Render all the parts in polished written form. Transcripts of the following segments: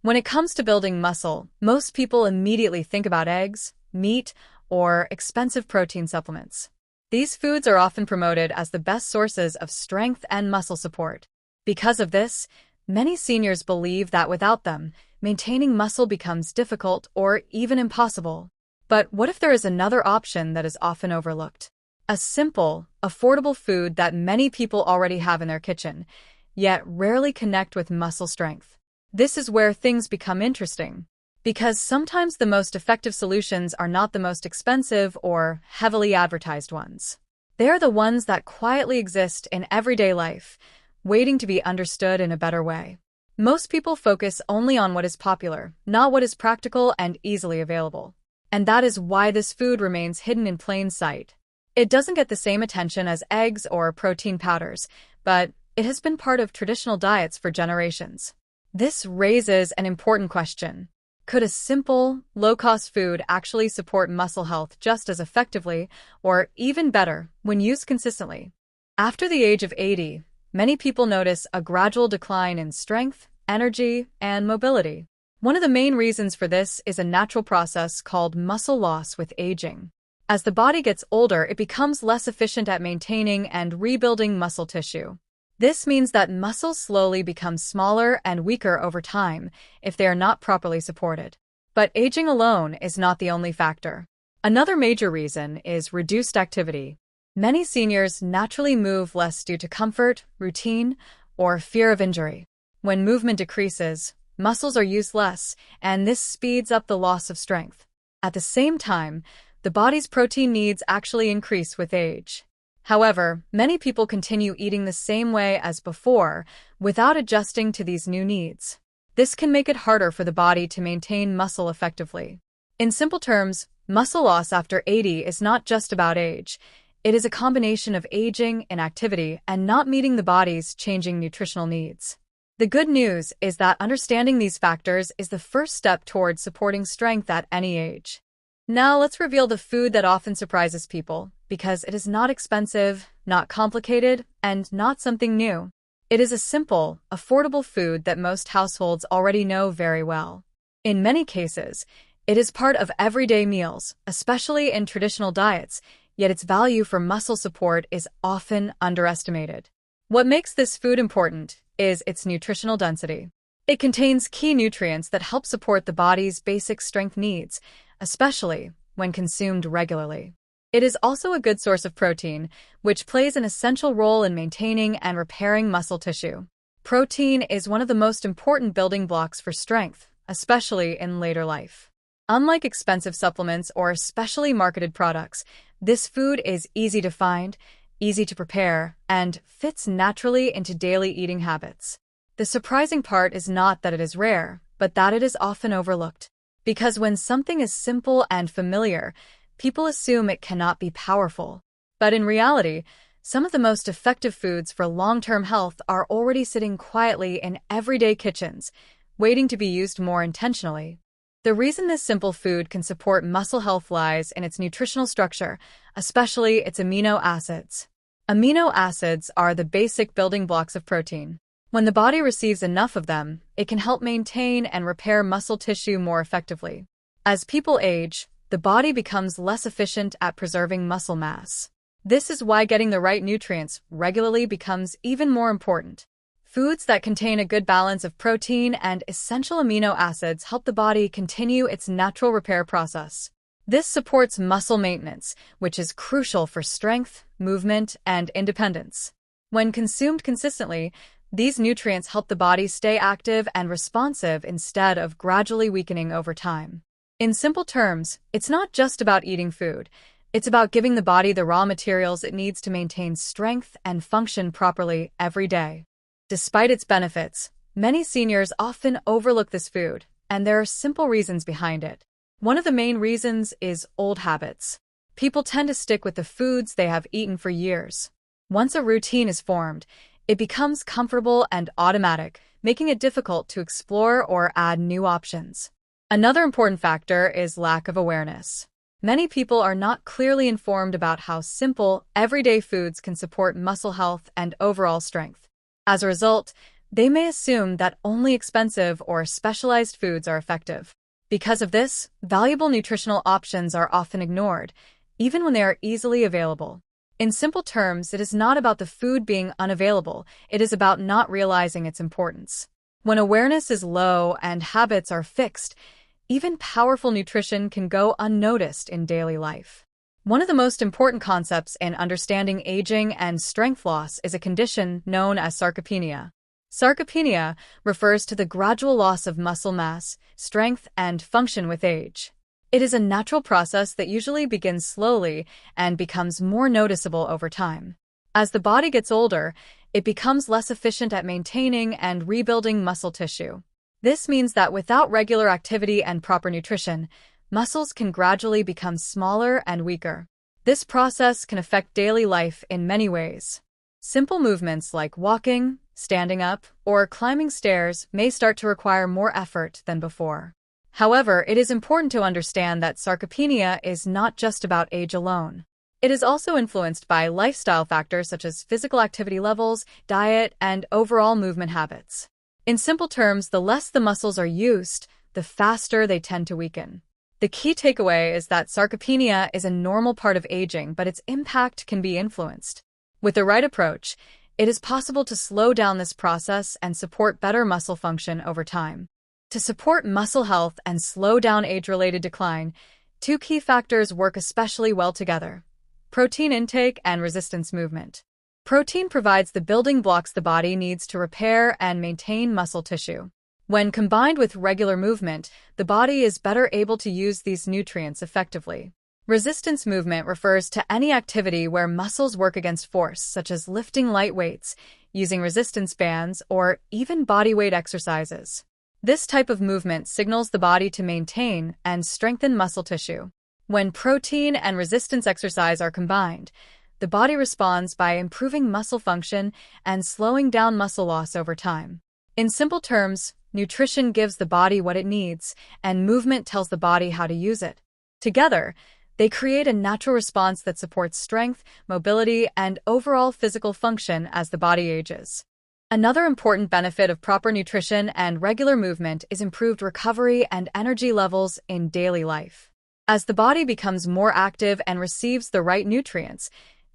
When it comes to building muscle, most people immediately think about eggs, meat, or expensive protein supplements. These foods are often promoted as the best sources of strength and muscle support. Because of this, many seniors believe that without them, maintaining muscle becomes difficult or even impossible. But what if there is another option that is often overlooked? A simple, affordable food that many people already have in their kitchen, yet rarely connect with muscle strength. This is where things become interesting, because sometimes the most effective solutions are not the most expensive or heavily advertised ones. They are the ones that quietly exist in everyday life, waiting to be understood in a better way. Most people focus only on what is popular, not what is practical and easily available. And that is why this food remains hidden in plain sight. It doesn't get the same attention as eggs or protein powders, but it has been part of traditional diets for generations. This raises an important question. Could a simple, low-cost food actually support muscle health just as effectively, or even better, when used consistently? After the age of 80, many people notice a gradual decline in strength, energy, and mobility. One of the main reasons for this is a natural process called muscle loss with aging. As the body gets older, it becomes less efficient at maintaining and rebuilding muscle tissue. This means that muscles slowly become smaller and weaker over time if they are not properly supported. But aging alone is not the only factor. Another major reason is reduced activity. Many seniors naturally move less due to comfort, routine, or fear of injury. When movement decreases, muscles are used less, and this speeds up the loss of strength. At the same time, the body's protein needs actually increase with age. However, many people continue eating the same way as before without adjusting to these new needs. This can make it harder for the body to maintain muscle effectively. In simple terms, muscle loss after 80 is not just about age. It is a combination of aging, inactivity, and not meeting the body's changing nutritional needs. The good news is that understanding these factors is the first step towards supporting strength at any age. Now let's reveal the food that often surprises people, because it is not expensive, not complicated, and not something new. It is a simple, affordable food that most households already know very well. In many cases, it is part of everyday meals, especially in traditional diets, yet its value for muscle support is often underestimated. What makes this food important is its nutritional density. It contains key nutrients that help support the body's basic strength needs, especially when consumed regularly. It is also a good source of protein, which plays an essential role in maintaining and repairing muscle tissue. Protein is one of the most important building blocks for strength, especially in later life. Unlike expensive supplements or specially marketed products, this food is easy to find, easy to prepare, and fits naturally into daily eating habits. The surprising part is not that it is rare, but that it is often overlooked. Because when something is simple and familiar, people assume it cannot be powerful. But in reality, some of the most effective foods for long-term health are already sitting quietly in everyday kitchens, waiting to be used more intentionally. The reason this simple food can support muscle health lies in its nutritional structure, especially its amino acids. Amino acids are the basic building blocks of protein. When the body receives enough of them, it can help maintain and repair muscle tissue more effectively. As people age, the body becomes less efficient at preserving muscle mass. This is why getting the right nutrients regularly becomes even more important. Foods that contain a good balance of protein and essential amino acids help the body continue its natural repair process. This supports muscle maintenance, which is crucial for strength, movement, and independence. When consumed consistently, these nutrients help the body stay active and responsive instead of gradually weakening over time. In simple terms, it's not just about eating food. It's about giving the body the raw materials it needs to maintain strength and function properly every day. Despite its benefits, many seniors often overlook this food, and there are simple reasons behind it. One of the main reasons is old habits. People tend to stick with the foods they have eaten for years. Once a routine is formed, it becomes comfortable and automatic, making it difficult to explore or add new options. Another important factor is lack of awareness. Many people are not clearly informed about how simple, everyday foods can support muscle health and overall strength. As a result, they may assume that only expensive or specialized foods are effective. Because of this, valuable nutritional options are often ignored, even when they are easily available. In simple terms, it is not about the food being unavailable, it is about not realizing its importance. When awareness is low and habits are fixed, even powerful nutrition can go unnoticed in daily life. One of the most important concepts in understanding aging and strength loss is a condition known as sarcopenia. Sarcopenia refers to the gradual loss of muscle mass, strength, and function with age. It is a natural process that usually begins slowly and becomes more noticeable over time. As the body gets older, it becomes less efficient at maintaining and rebuilding muscle tissue. This means that without regular activity and proper nutrition, muscles can gradually become smaller and weaker. This process can affect daily life in many ways. Simple movements like walking, standing up, or climbing stairs may start to require more effort than before. However, it is important to understand that sarcopenia is not just about age alone. It is also influenced by lifestyle factors such as physical activity levels, diet, and overall movement habits. In simple terms, the less the muscles are used, the faster they tend to weaken. The key takeaway is that sarcopenia is a normal part of aging, but its impact can be influenced. With the right approach, it is possible to slow down this process and support better muscle function over time. To support muscle health and slow down age-related decline, two key factors work especially well together: protein intake and resistance movement. Protein provides the building blocks the body needs to repair and maintain muscle tissue. When combined with regular movement, the body is better able to use these nutrients effectively. Resistance movement refers to any activity where muscles work against force, such as lifting light weights, using resistance bands, or even bodyweight exercises. This type of movement signals the body to maintain and strengthen muscle tissue. When protein and resistance exercise are combined, the body responds by improving muscle function and slowing down muscle loss over time. In simple terms, nutrition gives the body what it needs, and movement tells the body how to use it. Together, they create a natural response that supports strength, mobility, and overall physical function as the body ages. Another important benefit of proper nutrition and regular movement is improved recovery and energy levels in daily life. As the body becomes more active and receives the right nutrients,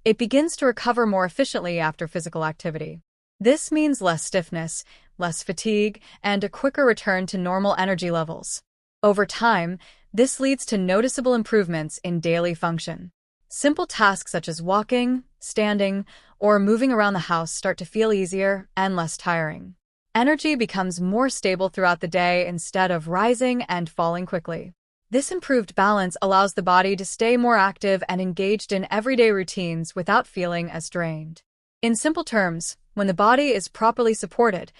it begins to recover more efficiently after physical activity. This means less stiffness, less fatigue, and a quicker return to normal energy levels. Over time, this leads to noticeable improvements in daily function. Simple tasks such as walking, standing, or moving around the house start to feel easier and less tiring. Energy becomes more stable throughout the day instead of rising and falling quickly. This improved balance allows the body to stay more active and engaged in everyday routines without feeling as drained. In simple terms, when the body is properly supported,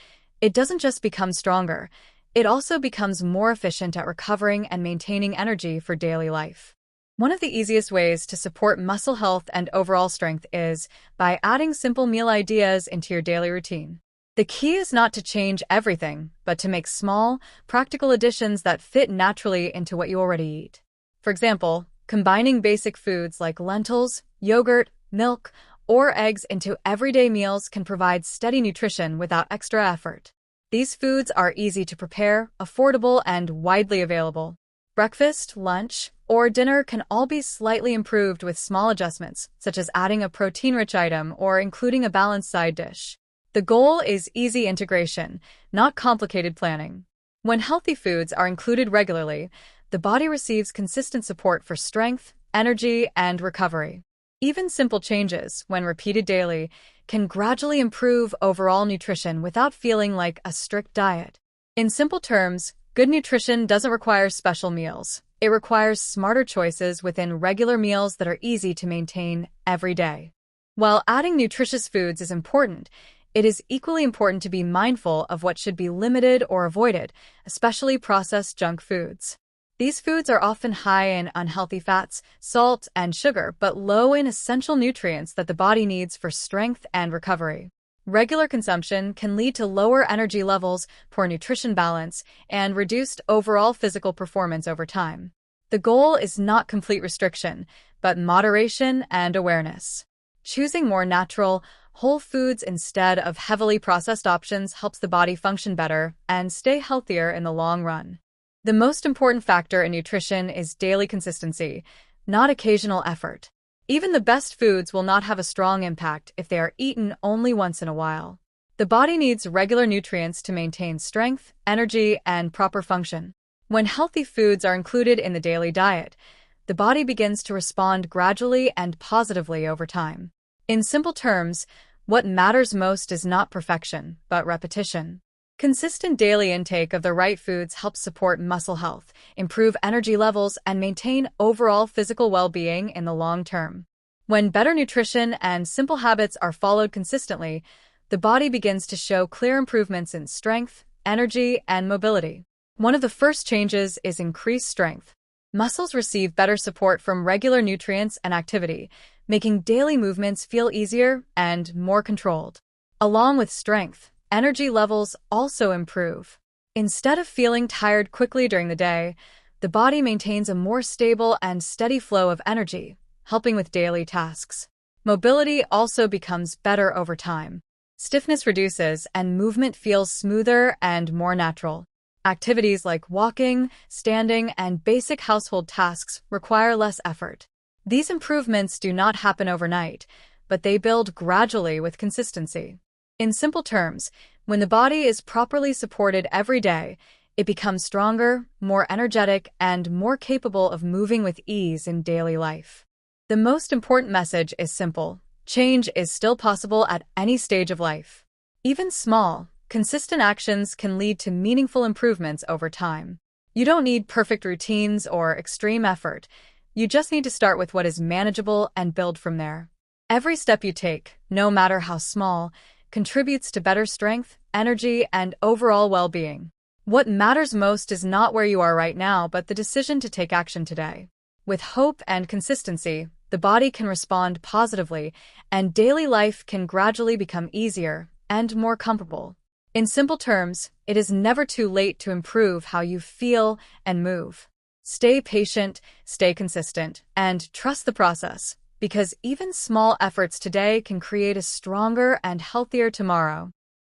it doesn't just become stronger, it also becomes more efficient at recovering and maintaining energy for daily life. One of the easiest ways to support muscle health and overall strength is by adding simple meal ideas into your daily routine. The key is not to change everything, but to make small, practical additions that fit naturally into what you already eat. For example, combining basic foods like lentils, yogurt, milk, or eggs into everyday meals can provide steady nutrition without extra effort. These foods are easy to prepare, affordable, and widely available. Breakfast, lunch, or dinner can all be slightly improved with small adjustments, such as adding a protein-rich item or including a balanced side dish. The goal is easy integration, not complicated planning. When healthy foods are included regularly, the body receives consistent support for strength, energy, and recovery. Even simple changes, when repeated daily, can gradually improve overall nutrition without feeling like a strict diet. In simple terms, good nutrition doesn't require special meals. It requires smarter choices within regular meals that are easy to maintain every day. While adding nutritious foods is important, it is equally important to be mindful of what should be limited or avoided, especially processed junk foods. These foods are often high in unhealthy fats, salt, and sugar, but low in essential nutrients that the body needs for strength and recovery. Regular consumption can lead to lower energy levels, poor nutrition balance, and reduced overall physical performance over time. The goal is not complete restriction, but moderation and awareness. Choosing more natural, Whole foods instead of heavily processed options helps the body function better and stay healthier in the long run. The most important factor in nutrition is daily consistency, not occasional effort. Even the best foods will not have a strong impact if they are eaten only once in a while. The body needs regular nutrients to maintain strength, energy, and proper function. When healthy foods are included in the daily diet, the body begins to respond gradually and positively over time. In simple terms, what matters most is not perfection, but repetition. Consistent daily intake of the right foods helps support muscle health, improve energy levels, and maintain overall physical well-being in the long term. When better nutrition and simple habits are followed consistently, the body begins to show clear improvements in strength, energy, and mobility. One of the first changes is increased strength. Muscles receive better support from regular nutrients and activity, making daily movements feel easier and more controlled. Along with strength, energy levels also improve. Instead of feeling tired quickly during the day, the body maintains a more stable and steady flow of energy, helping with daily tasks. Mobility also becomes better over time. Stiffness reduces and movement feels smoother and more natural. Activities like walking, standing, and basic household tasks require less effort. These improvements do not happen overnight, but they build gradually with consistency. In simple terms, when the body is properly supported every day, it becomes stronger, more energetic, and more capable of moving with ease in daily life. The most important message is simple: change is still possible at any stage of life. Even small, consistent actions can lead to meaningful improvements over time. You don't need perfect routines or extreme effort. You just need to start with what is manageable and build from there. Every step you take, no matter how small, contributes to better strength, energy, and overall well-being. What matters most is not where you are right now, but the decision to take action today. With hope and consistency, the body can respond positively, and daily life can gradually become easier and more comfortable. In simple terms, it is never too late to improve how you feel and move. Stay patient, stay consistent, and trust the process, because even small efforts today can create a stronger and healthier tomorrow.